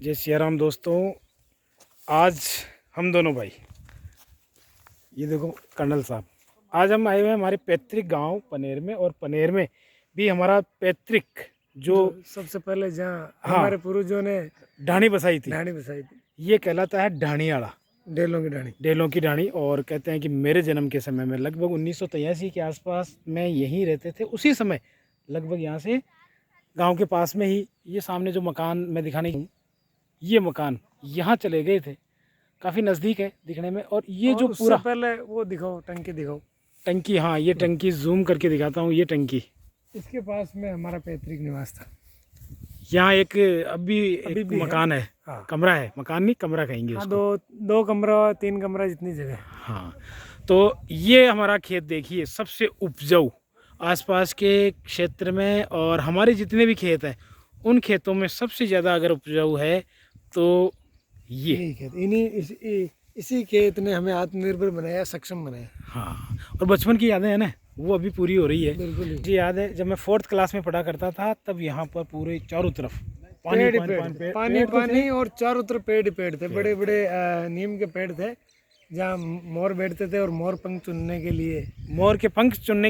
जय सिया राम दोस्तों। आज हम दोनों भाई, ये देखो कर्नल साहब, आज हम आए हुए हैं हमारे पैतृक गांव पनेर में। और पनेर में भी हमारा पैतृक जो सबसे पहले जहाँ हाँ, हमारे पूर्वजों ने ढाणी बसाई थी, ढाणी बसाई थी, ये कहलाता है ढाणीआड़ा, डेलों की ढाणी। डेलों की ढाणी। और कहते हैं कि मेरे जन्म के समय में लगभग 1983 के आसपास में यहीं रहते थे। उसी समय लगभग यहाँ से गांव के पास में ही ये सामने जो मकान मैं दिखाने हूँ, ये मकान यहाँ चले गए थे। काफ़ी नज़दीक है दिखने में। और ये जो पूरा पहले वो दिखाओ, टंकी दिखाओ। टंकी, हाँ ये टंकी जूम करके दिखाता हूँ। ये टंकी, इसके पास में हमारा पैतृक निवास था। यहाँ एक अभी एक मकान है, हाँ। कमरा है, मकान नहीं कमरा कहेंगे हाँ, उसको। दो कमरा, 3 कमरा जितनी जगह। हाँ, तो ये हमारा खेत देखिए, सबसे उपजाऊ आसपास के क्षेत्र में। और हमारे जितने भी खेत हैं उन खेतों में सबसे ज़्यादा अगर उपजाऊ है तो ये खेत, इसी खेत ने हमें आत्मनिर्भर बनाया, सक्षम बनाया। हाँ, और बचपन की यादें हैं ना, वो अभी पूरी हो रही है। बिल्कुल जी याद है, जब मैं 4th क्लास में पढ़ा करता था तब यहाँ पर पूरे चारों तरफ पानी और चारों तरफ पेड़ ही पेड़ थे। बड़े बड़े नीम के पेड़ थे जहाँ मोर बैठते थे। और मोर पंख चुनने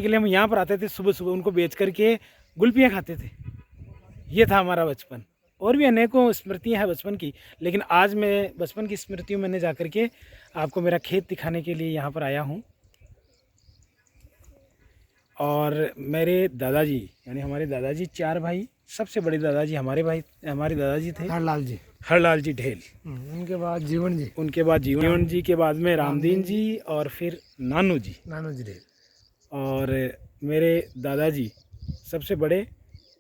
के लिए हम यहाँ पर आते थे सुबह सुबह, उनको बेच करके गुलपियाँ खाते थे। ये था हमारा बचपन। और भी अनेकों स्मृतियाँ हैं बचपन की, लेकिन आज मैं बचपन की स्मृतियों में जा कर के आपको मेरा खेत दिखाने के लिए यहाँ पर आया हूँ। और मेरे दादाजी, यानी हमारे दादाजी 4 भाई, सबसे बड़े दादाजी हमारे दादाजी थे हरलाल जी ढेल। उनके बाद जीवन जी के बाद में रामदीन जी, और फिर नानू जी ढेल। और मेरे दादाजी सबसे बड़े,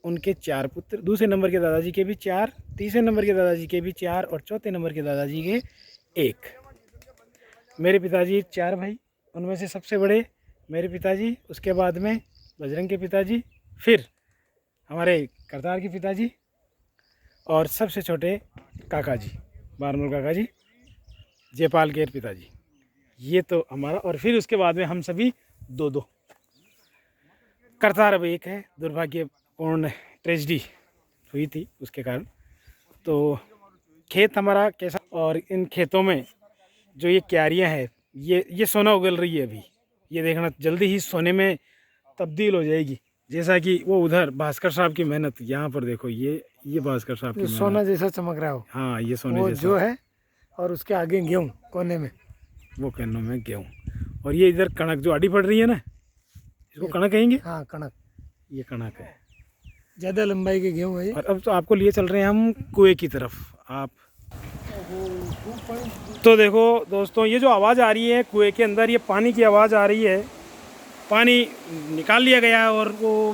उनके 4 पुत्र, दूसरे नंबर के दादाजी के भी 4, तीसरे नंबर के दादाजी के भी 4, और चौथे नंबर के दादाजी के 1। मेरे पिताजी 4 भाई, उनमें से सबसे बड़े मेरे पिताजी, उसके बाद में बजरंग के पिताजी, फिर हमारे करतार के पिताजी, और सबसे छोटे काका जी, बारमूल काका जी, जयपाल के पिताजी। ये तो हमारा। और फिर उसके बाद में हम सभी 2-2। करतार अब 1 है, दुर्भाग्यपूर्ण ट्रेजिडी हुई थी उसके कारण। तो खेत हमारा कैसा, और इन खेतों में जो ये क्यारियाँ हैं, ये सोना उगल रही है अभी। ये देखना जल्दी ही सोने में तब्दील हो जाएगी, जैसा कि वो उधर भास्कर साहब की मेहनत। यहाँ पर देखो, ये भास्कर साहब की सोना जैसा चमक रहा हो। हाँ, ये सोने जैसा जो है। और उसके आगे गेहूँ कोने में, वो कन्नों में गेहूँ। और ये इधर कणक जो आड़ी पड़ रही है ना, इसको कणक कहेंगे। हाँ, कणक, ये कणक है, ज़्यादा लंबाई के गेहूँ है। और अब तो आपको लिए चल रहे हैं हम कुएं की तरफ। आप तो देखो दोस्तों, ये जो आवाज़ आ रही है कुएं के अंदर, ये पानी की आवाज़ आ रही है। पानी निकाल लिया गया है और वो